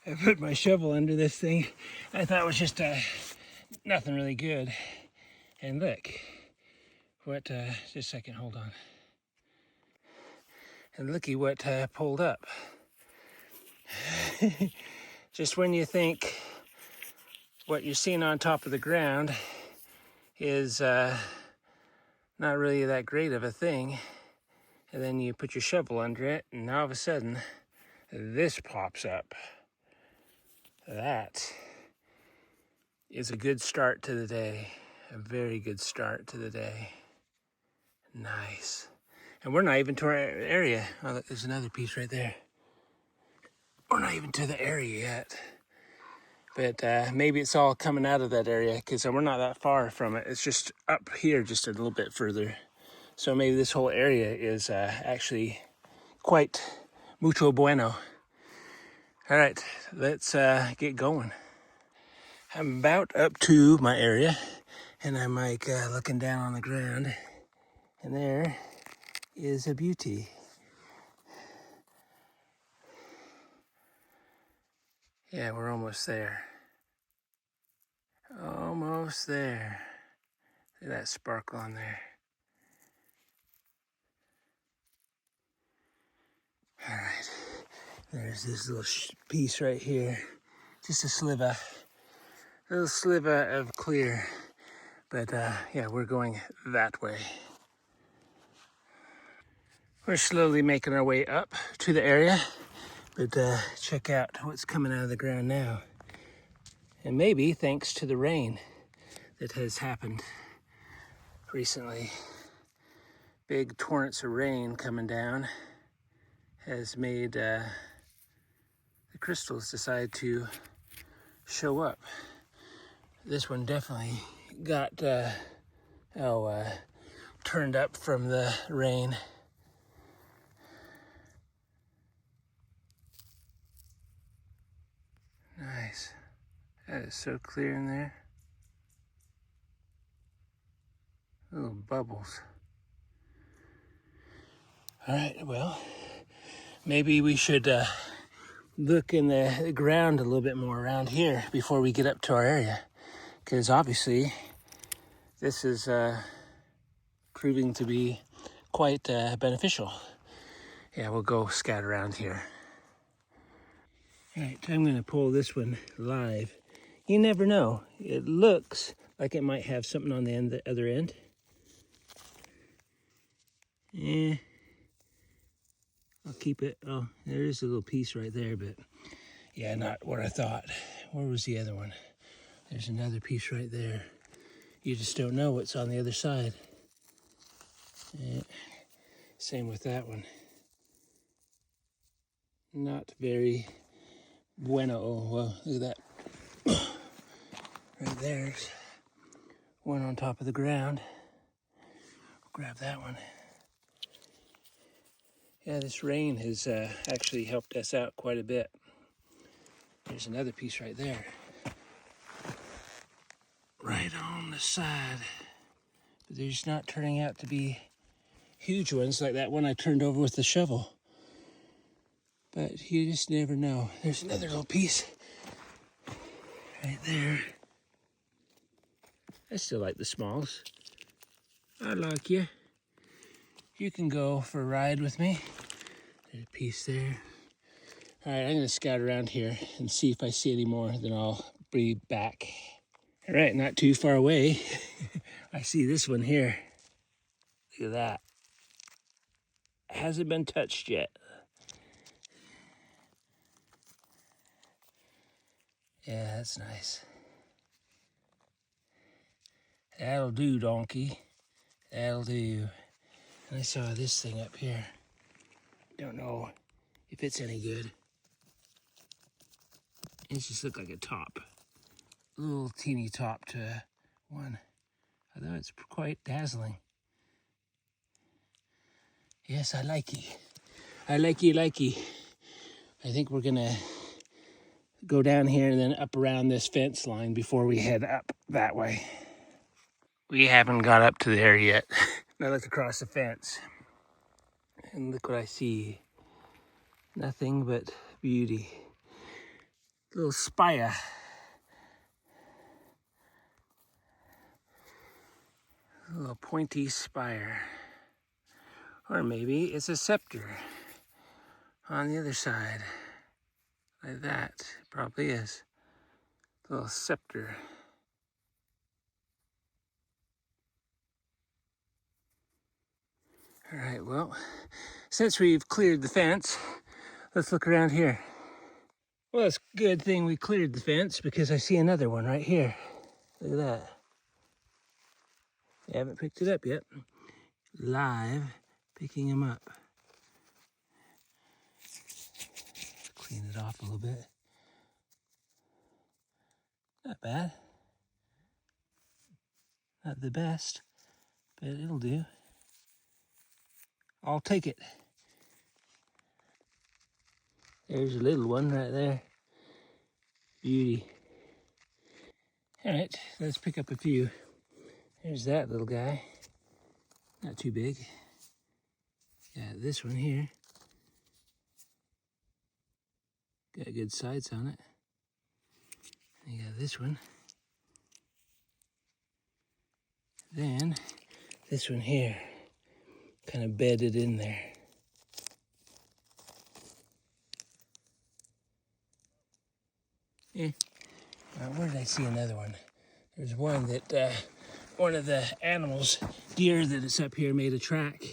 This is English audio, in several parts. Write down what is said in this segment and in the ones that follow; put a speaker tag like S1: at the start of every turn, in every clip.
S1: I put my shovel under this thing. I thought it was just nothing really good. And look, what, just a second, hold on. And looky what pulled up. Just when you think what you're seeing on top of the ground is not really that great of a thing, and then you put your shovel under it, and all of a sudden, this pops up. That is a good start to the day. A very good start to the day. Nice. And we're not even to our area. Oh, look, there's another piece right there. We're not even to the area yet. But maybe it's all coming out of that area because we're not that far from it. It's just up here just a little bit further. So maybe this whole area is actually quite mucho bueno. All right, let's get going. I'm about up to my area, and I'm like looking down on the ground, and there is a beauty. Yeah, we're almost there. Almost there. Look at that sparkle on there. All right, there's this little piece right here. Just a little sliver of clear. But yeah, we're going that way. We're slowly making our way up to the area, but check out what's coming out of the ground now. And maybe thanks to the rain that has happened recently. Big torrents of rain coming down has made the crystals decide to show up. This one definitely got turned up from the rain. Nice. That is so clear in there. Little bubbles. All right, well, maybe we should look in the ground a little bit more around here before we get up to our area. Because obviously, this is proving to be quite beneficial. Yeah, we'll go scout around here. All right, I'm gonna pull this one live. You never know. It looks like it might have something on the other end. Yeah, I'll keep it. Oh, there is a little piece right there, but yeah, not what I thought. Where was the other one? There's another piece right there. You just don't know what's on the other side. Yeah. Same with that one. Not very bueno. Oh, well, look at that. Right there's one on top of the ground. Grab that one. Yeah, this rain has actually helped us out quite a bit. There's another piece right there. Right on the side. But they're just not turning out to be huge ones like that one I turned over with the shovel. But you just never know. There's another little piece right there. I still like the smalls. I like you. You can go for a ride with me. There's a piece there. All right, I'm gonna scout around here and see if I see any more, then I'll be back. All right, not too far away. I see this one here. Look at that. Hasn't been touched yet. Yeah, that's nice. That'll do, donkey. That'll do. And I saw this thing up here. Don't know if it's any good. It just looked like a top. A little teeny top to one. Although it's quite dazzling. Yes, I likey. I likey. I think we're gonna go down here and then up around this fence line before we head up that way. We haven't got up to there yet. I look across the fence and look what I see. Nothing but beauty. Little spire. A little pointy spire. Or maybe it's a scepter on the other side. Like that. It probably is. A little scepter. All right, well, since we've cleared the fence, let's look around here. Well, it's a good thing we cleared the fence because I see another one right here. Look at that. I haven't picked it up yet. Live, picking him up. Clean it off a little bit. Not bad. Not the best, but it'll do. I'll take it. There's a little one right there. Beauty. All right, let's pick up a few. There's that little guy. Not too big. Got this one here. Got good sides on it. You got this one. Then this one here, kind of bedded in there. Yeah. Where did I see another one? There's one that one of the animals, deer that is up here, made a track,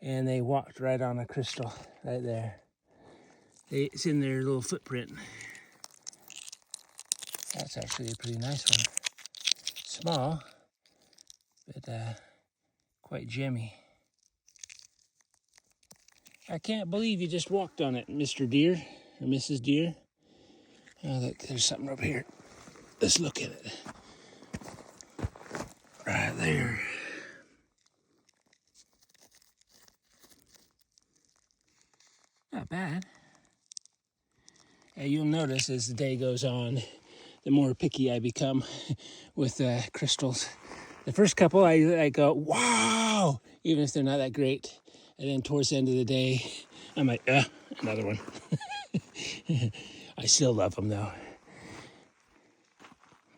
S1: and they walked right on a crystal right there. It's in their little footprint. That's actually a pretty nice one. Small, but quite gemmy. I can't believe you just walked on it, Mr. Deer, or Mrs. Deer. Oh, look, there's something up here. Let's look at it. Right there. Not bad. You'll notice as the day goes on, the more picky I become with crystals. The first couple, I go, wow, even if they're not that great. And then towards the end of the day, I'm like, another one. I still love them though.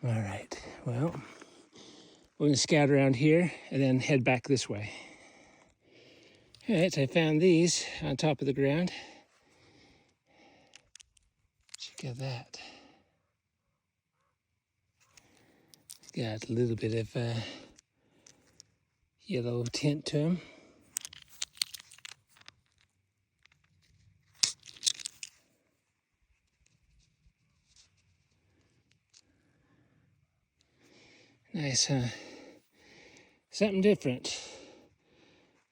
S1: All right, well, we're gonna scout around here and then head back this way. All right, so I found these on top of the ground. Check out that. Got a little bit of yellow tint to them. Nice, huh? Something different.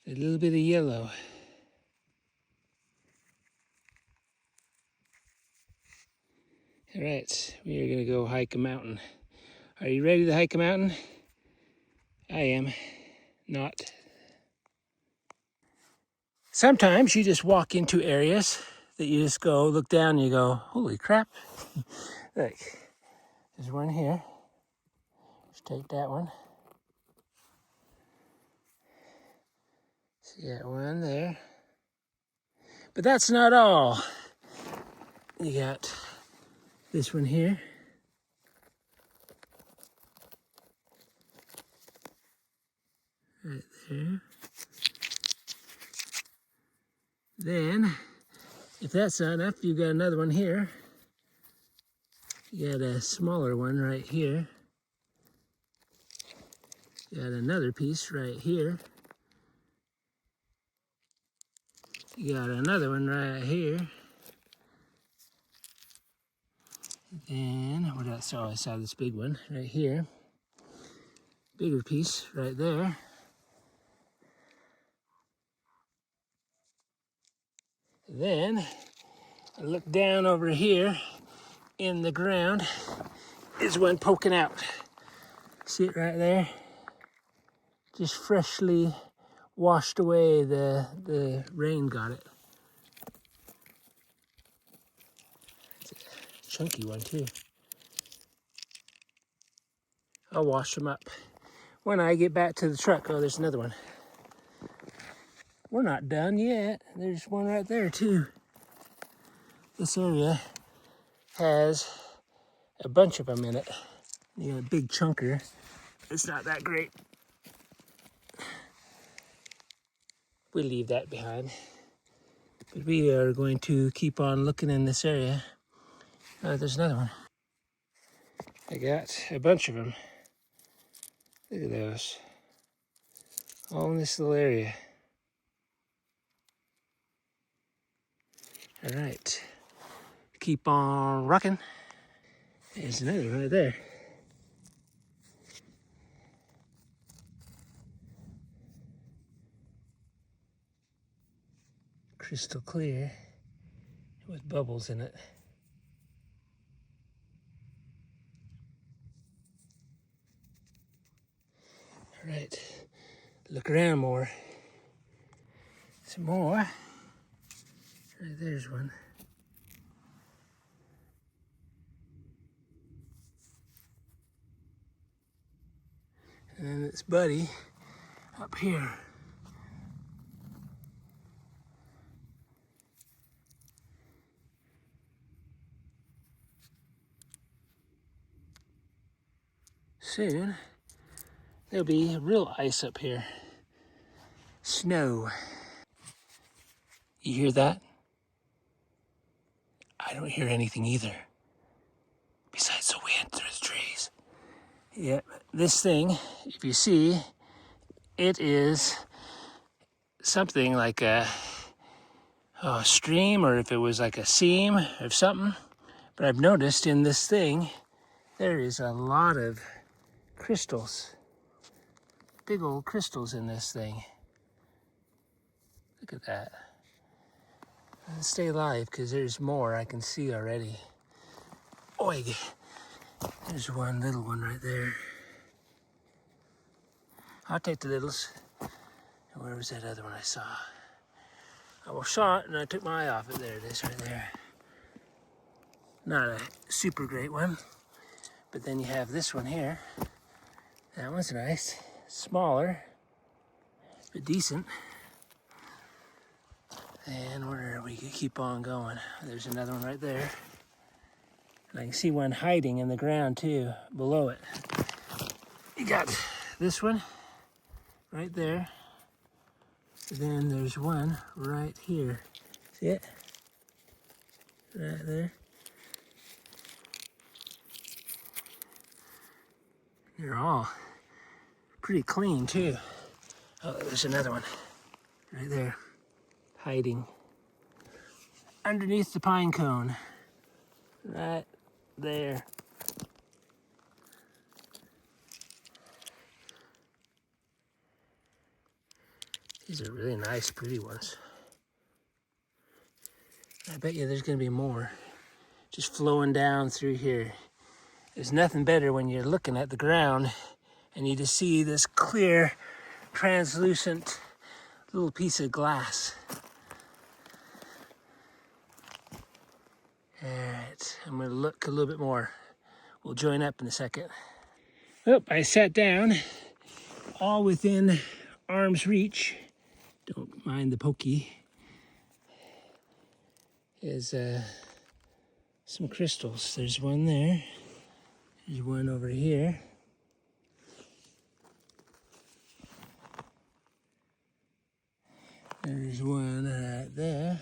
S1: A little bit of yellow. All right, we are gonna go hike a mountain. Are you ready to hike a mountain? I am. Not. Sometimes you just walk into areas that you just go, look down and you go, holy crap. Look, there's one here. Let's take that one. So you got one there. But that's not all. You got this one here. Right there. Then, if that's not enough, you've got another one here. You got a smaller one right here. You got another piece right here. You got another one right here. Then, what else? Oh, I saw this big one right here. Bigger piece right there. Then, I look down over here in the ground. Is one poking out. See it right there? Just freshly washed away, the rain got it. It's a chunky one too. I'll wash them up when I get back to the truck. Oh, there's another one. We're not done yet. There's one right there too. This area has a bunch of them in it. You know, a big chunker. It's not that great. We'll leave that behind. But we are going to keep on looking in this area. Oh, there's another one. I got a bunch of them. Look at those. All in this little area. All right. Keep on rocking. There's another one right there. Crystal clear with bubbles in it. All right. Look around more. Some more. Right, there's one. And then it's Buddy up here. Soon, there'll be real ice up here. Snow. You hear that? I don't hear anything either. Besides the wind through the trees. Yeah, this thing, if you see, it is something like a stream, or if it was like a seam of something. But I've noticed in this thing, there is a lot of crystals. Big old crystals in this thing. Look at that. Let's stay alive because there's more I can see already. Oig. There's one little one right there. I'll take the littles. And where was that other one I saw? I saw it and I took my eye off it. There it is right there. Not a super great one. But then you have this one here. That one's nice. Smaller, but decent. And where we keep on going. There's another one right there. And I can see one hiding in the ground too, below it. You got this one right there. Then there's one right here. See it? Right there. They're all pretty clean too. Oh, there's another one right there, hiding underneath the pine cone. Right there. These are really nice, pretty ones. I bet you there's gonna be more just flowing down through here. There's nothing better when you're looking at the ground and you just see this clear, translucent little piece of glass. All right, I'm gonna look a little bit more. We'll join up in a second. Oh, I sat down all within arm's reach. Don't mind the pokey. Is some crystals. There's one there. There's one over here. There's one right there.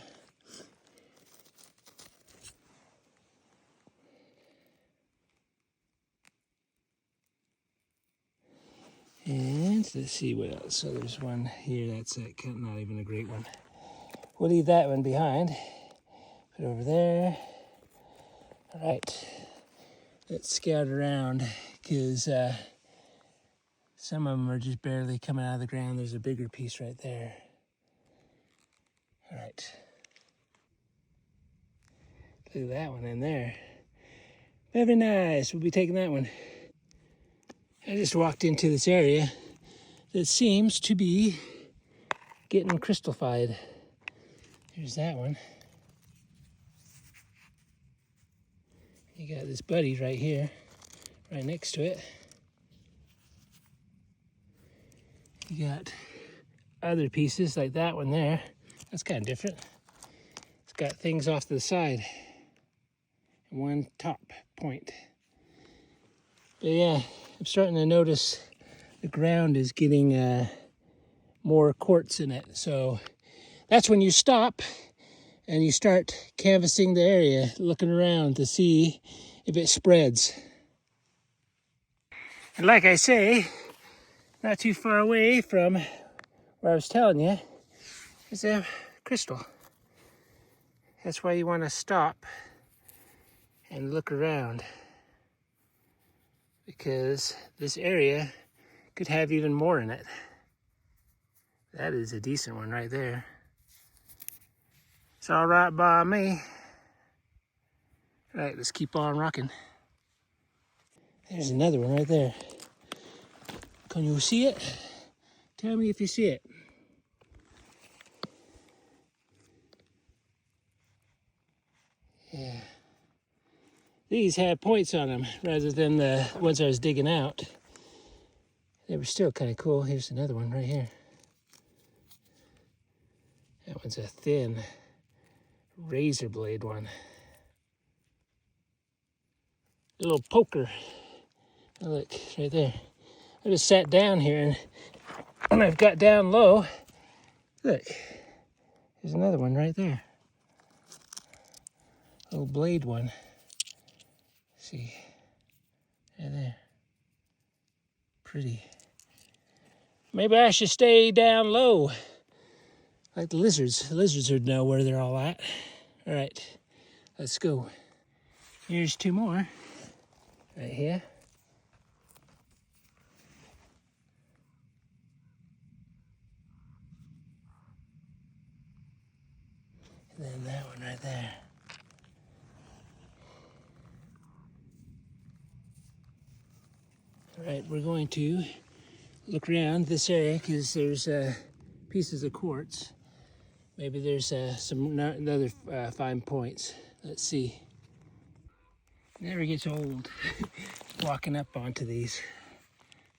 S1: And let's see what else. So there's one here. That's not even a great one. We'll leave that one behind. Put it over there. All right. Let's scout around because some of them are just barely coming out of the ground. There's a bigger piece right there. All right. Look at that one in there. Very nice. We'll be taking that one. I just walked into this area that seems to be getting crystallified. Here's that one. You got this Buddy right here, right next to it. You got other pieces like that one there. That's kind of different. It's got things off to the side and one top point. But yeah, I'm starting to notice the ground is getting more quartz in it. So that's when you stop and you start canvassing the area, looking around to see if it spreads. And like I say, not too far away from where I was telling you, is a crystal. That's why you want to stop and look around, because this area could have even more in it. That is a decent one right there. It's all right by me. All right, let's keep on rocking. There's another one right there. Can you see it? Tell me if you see it. Yeah. These had points on them rather than the ones I was digging out. They were still kind of cool. Here's another one right here. That one's a thin razor blade one. A little poker. Oh, look, right there. I just sat down here, and when I've got down low, look, there's another one right there. Little blade one. See, right there. Pretty. Maybe I should stay down low, like the lizards. The lizards would know where they're all at. All right, let's go. Here's two more, right here. And then that one right there. All right, we're going to look around this area because there's pieces of quartz. Maybe there's some other fine points. Let's see. Never gets old walking up onto these.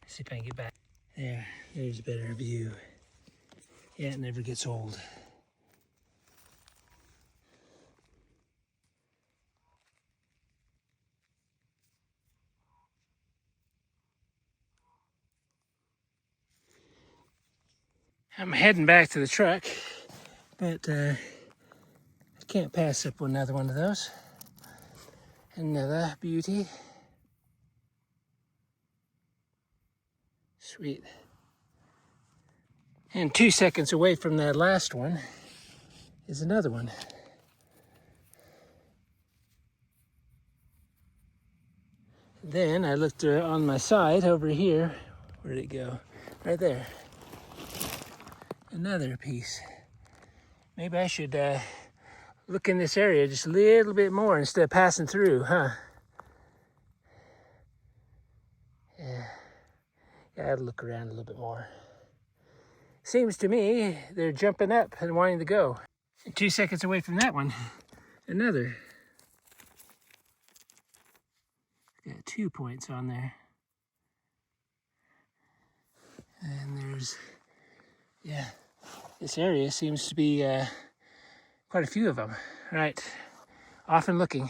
S1: Let's see if I can get back. There's a better view. Yeah, it never gets old. I'm heading back to the truck, but I can't pass up another one of those. Another beauty. Sweet. And 2 seconds away from that last one is another one. Then I looked on my side over here. Where did it go? Right there. Another piece. Maybe I should look in this area just a little bit more instead of passing through, huh? Yeah, I'd look around a little bit more. Seems to me they're jumping up and wanting to go. And 2 seconds away from that one, another. Got 2 points on there. And there's, yeah, this area seems to be quite a few of them. All right, off and looking.